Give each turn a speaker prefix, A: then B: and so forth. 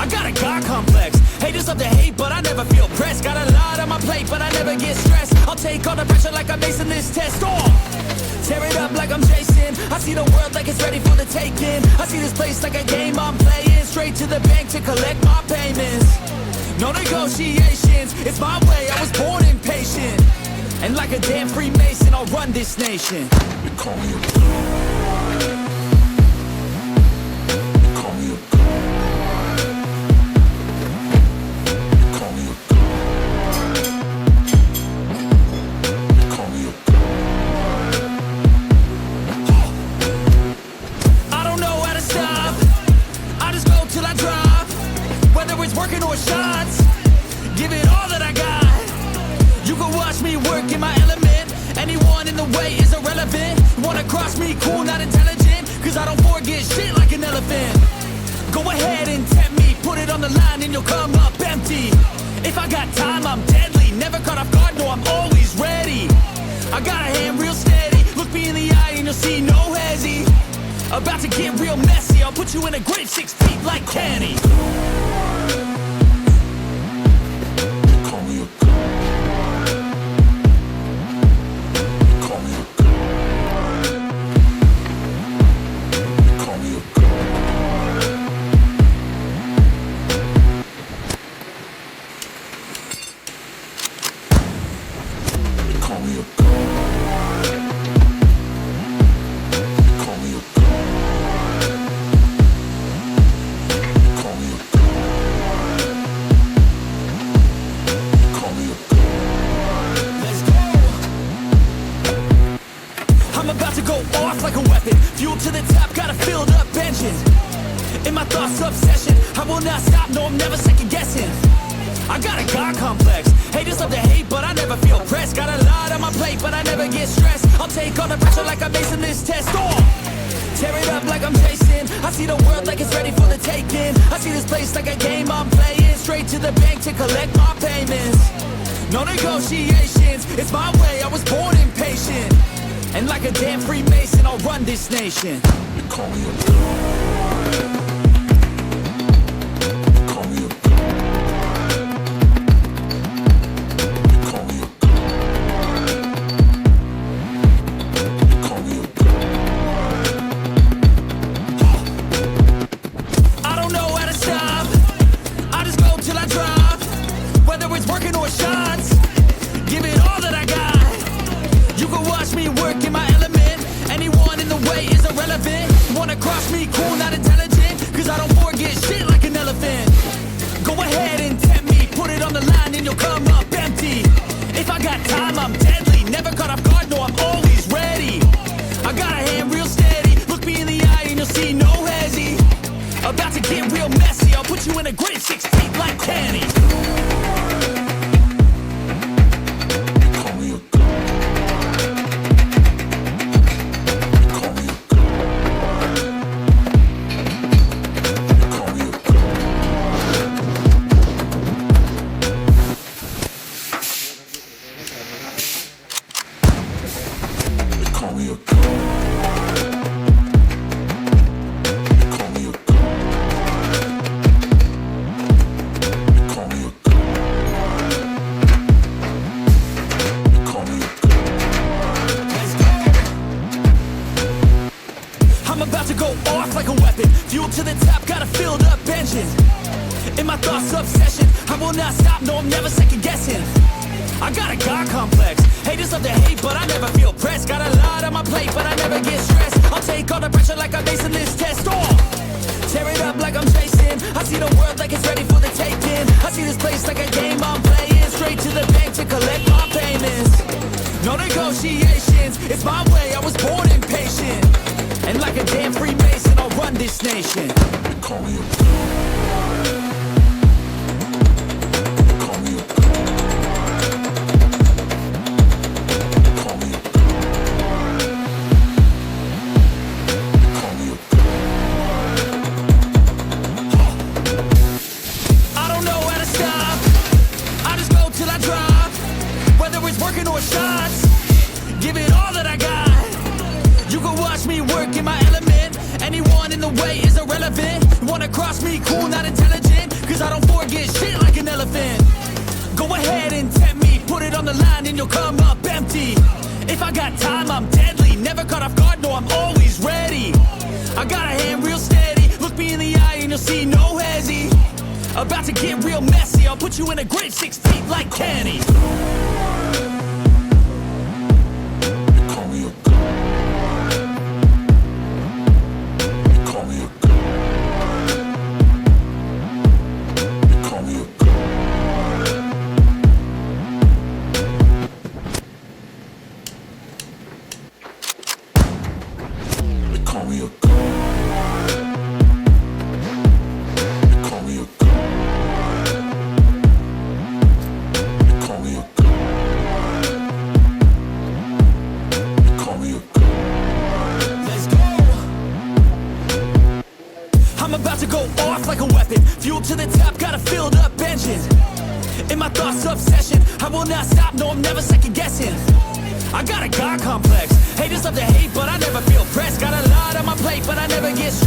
A: I got a God complex. Haters love to hate, but I never feel pressed. Got a lot on my plate, but I never get stressed. I'll take all the pressure like I'm acing this test. Tear it up like I'm Jason. I see the world like it's ready for the taking. I see this place like a game I'm playing. Straight to the bank to collect my payments. No negotiations, it's my way, I was born impatient. And like a damn Freemason, I'll run this nation.
B: They call me a god. They call me a god. They call me a god. They call me a god.
A: I don't know how to stop, I just go till I drop. Whether it's working or shots, give it all that I got. You can watch me work in my element. Anyone in the way is irrelevant. Wanna cross me, cool, not intelligent. Cause I don't forget shit like an elephant. Go ahead and tempt me, put it on the line and you'll come up empty. If I got time, I'm deadly. Never caught off guard, no, I'm always ready. I got a hand real steady. Look me in the eye and you'll see no hezzy. About to get real messy. I'll put you in a grave 6 feet like Kenny. I'm about to go off like a weapon. Fuel to the top, got a filled up engine. In my thoughts, obsession. I will not stop, no, I'm never second guessing. I got a God complex. Haters love to hate, but I never feel pressed. Got a lot on my plate, but I never get stressed. I'll take all the pressure like I'm acing this test. Tear it up like I'm Jason. I see the world like it's ready for the taking. I see this place like a game I'm playing. Straight to the bank to collect my payments. No negotiations, it's my way, I was born impatient. And like a damn Freemason, I'll run this nation.
B: They call me a god. They call me a god. They call me a god. They call me a god.
A: I don't know how to stop, I just go till I drop. Whether it's working or shots, give it all that I got. You can watch me work in my element. Anyone in the way is irrelevant. Wanna cross me, cool, not intelligent. Cause I don't forget shit like an elephant. Go ahead and tempt me, put it on the line and you'll come up empty. If I got time, I'm deadly. Never caught off guard, no, I'm always ready. I got a hand real steady. Look me in the eye and you'll see no hezzy. About to get real messy. I'll put you in a grave 6 feet like Kenny. I'm about to go off like a weapon. Fuel to the top, got a filled up engine. In my thoughts, obsession. I will not stop, no, I'm never second guessing. I got a God complex. Haters love to hate, but I never feel pressed. Got a lot on my plate, but I never get stressed. I'll take all the pressure like I'm acing this test. Tear it up like I'm Jason. I see the world like it's ready for the taking. I see this place like a game I'm playing. Straight to the bank to collect my payments. No negotiations, it's my way, I was born impatient. And like a damn Freemason, I'll run this nation.
B: They call me a god. They call me a god. They call me a god. They call me a god.
A: I don't know how to stop, I just go till I drop. Whether it's working or shots, give it all that I got. You can watch me work in my element. Anyone in the way is irrelevant. Wanna cross me, cool, not intelligent. mind and you'll come up empty. If I got time, I'm deadly. Never caught off guard, no, I'm always ready. I got a hand real steady. Look me in the eye and you'll see no hezzy. About to get real messy. I'll put you in a grave 6 feet like Kenny.
B: They call me a god. They call me a god. They call me a god. They call me a god. They call me a god. They call me a god. They call me a god.
A: Let's go. I'm about to go off like a weapon. Fuel to the top, got a filled up engine. In my thoughts, obsession. I will not stop, no, I'm never second guessing. I got a God complex. Haters love to hate, but I never feel pressed. Got a lot on my plate, but I never get stressed.